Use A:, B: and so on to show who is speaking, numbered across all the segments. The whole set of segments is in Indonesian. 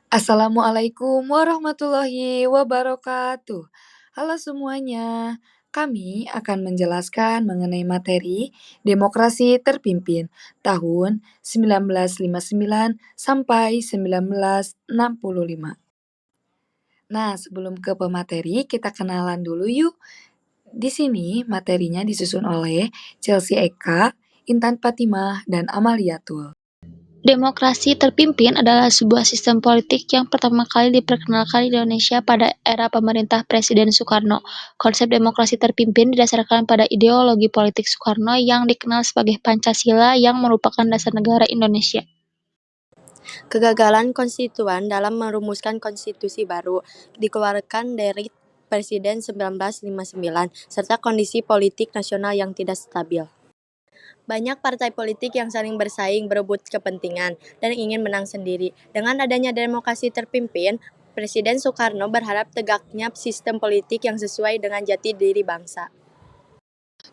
A: Assalamualaikum warahmatullahi wabarakatuh. Halo semuanya, kami akan menjelaskan mengenai materi demokrasi terpimpin tahun 1959 sampai 1965. Nah, sebelum ke pemateri, kita kenalan dulu yuk. Di sini materinya disusun oleh Chelsea Eka, Intan Fatimah, dan Amalia Tul.
B: Demokrasi terpimpin adalah sebuah sistem politik yang pertama kali diperkenalkan di Indonesia pada era pemerintah Presiden Soekarno. Konsep demokrasi terpimpin didasarkan pada ideologi politik Soekarno yang dikenal sebagai Pancasila yang merupakan dasar negara Indonesia.
C: Kegagalan konstituan dalam merumuskan konstitusi baru dikeluarkan dari Presiden 1959, serta kondisi politik nasional yang tidak stabil. Banyak partai politik yang saling bersaing berebut kepentingan dan ingin menang sendiri. Dengan adanya demokrasi terpimpin, Presiden Soekarno berharap tegaknya sistem politik yang sesuai dengan jati diri bangsa.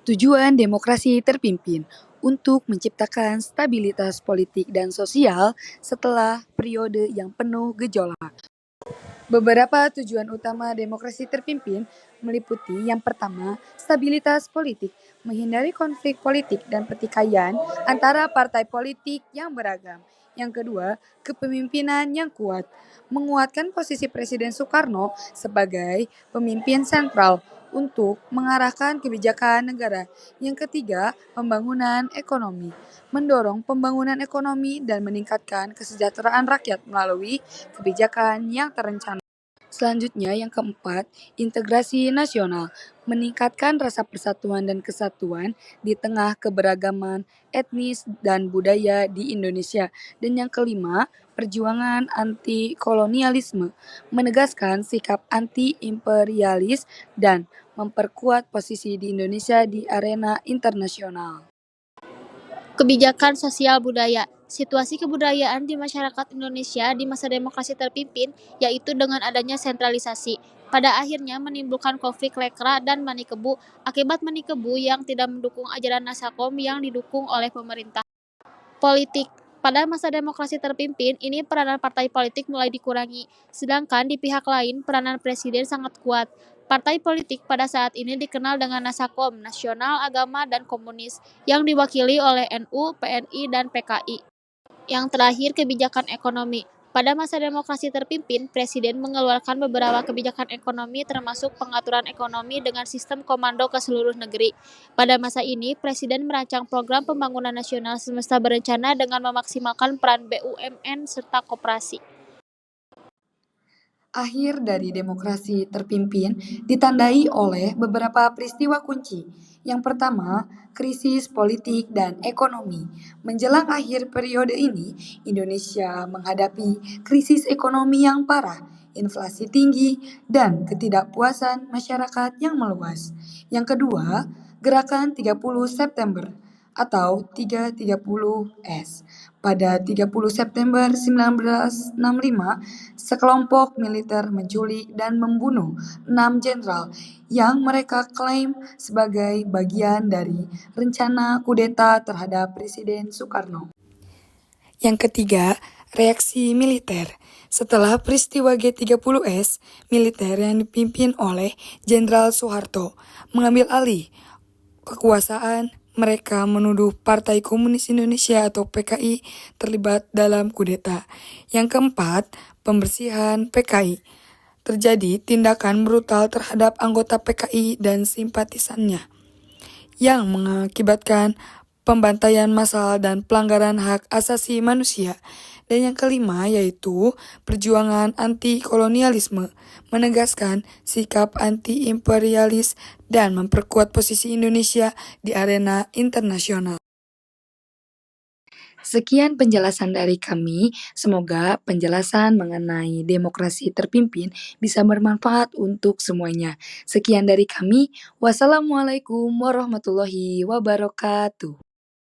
A: Tujuan demokrasi terpimpin untuk menciptakan stabilitas politik dan sosial setelah periode yang penuh gejolak. Beberapa tujuan utama demokrasi terpimpin meliputi yang pertama, stabilitas politik, menghindari konflik politik dan pertikaian antara partai politik yang beragam. Yang kedua, kepemimpinan yang kuat, menguatkan posisi Presiden Soekarno sebagai pemimpin sentral untuk mengarahkan kebijakan negara. Yang ketiga, pembangunan ekonomi, mendorong pembangunan ekonomi dan meningkatkan kesejahteraan rakyat melalui kebijakan yang terencana. Selanjutnya yang keempat, integrasi nasional, meningkatkan rasa persatuan dan kesatuan di tengah keberagaman etnis dan budaya di Indonesia. Dan yang kelima, perjuangan anti-kolonialisme, menegaskan sikap anti-imperialis dan memperkuat posisi di Indonesia di arena internasional.
B: Kebijakan sosial budaya. Situasi kebudayaan di masyarakat Indonesia di masa demokrasi terpimpin, yaitu dengan adanya sentralisasi. Pada akhirnya menimbulkan konflik lekra dan manikebu akibat manikebu yang tidak mendukung ajaran Nasakom yang didukung oleh pemerintah. Politik. Pada masa demokrasi terpimpin, ini peranan partai politik mulai dikurangi, sedangkan di pihak lain peranan presiden sangat kuat. Partai politik pada saat ini dikenal dengan Nasakom, Nasional, Agama, dan Komunis, yang diwakili oleh NU, PNI, dan PKI. Yang terakhir, kebijakan ekonomi. Pada masa demokrasi terpimpin, Presiden mengeluarkan beberapa kebijakan ekonomi termasuk pengaturan ekonomi dengan sistem komando ke seluruh negeri. Pada masa ini, Presiden merancang program pembangunan nasional semesta berencana dengan memaksimalkan peran BUMN serta koperasi.
A: Akhir dari demokrasi terpimpin ditandai oleh beberapa peristiwa kunci. Yang pertama, krisis politik dan ekonomi. Menjelang akhir periode ini, Indonesia menghadapi krisis ekonomi yang parah, inflasi tinggi, dan ketidakpuasan masyarakat yang meluas. Yang kedua, gerakan 30 September atau 330S. Pada 30 September 1965, sekelompok militer menculik dan membunuh 6 jenderal yang mereka klaim sebagai bagian dari rencana kudeta terhadap Presiden Soekarno. Yang ketiga, reaksi militer. Setelah peristiwa G30S, militer yang dipimpin oleh Jenderal Soeharto mengambil alih kekuasaan. Mereka menuduh Partai Komunis Indonesia atau PKI terlibat dalam kudeta. Yang keempat, pembersihan PKI. Terjadi tindakan brutal terhadap anggota PKI dan simpatisannya yang mengakibatkan pembantaian massal dan pelanggaran hak asasi manusia. Dan yang kelima yaitu perjuangan anti-kolonialisme, menegaskan sikap anti-imperialis dan memperkuat posisi Indonesia di arena internasional. Sekian penjelasan dari kami, semoga penjelasan mengenai demokrasi terpimpin bisa bermanfaat untuk semuanya. Sekian dari kami, wassalamualaikum warahmatullahi wabarakatuh.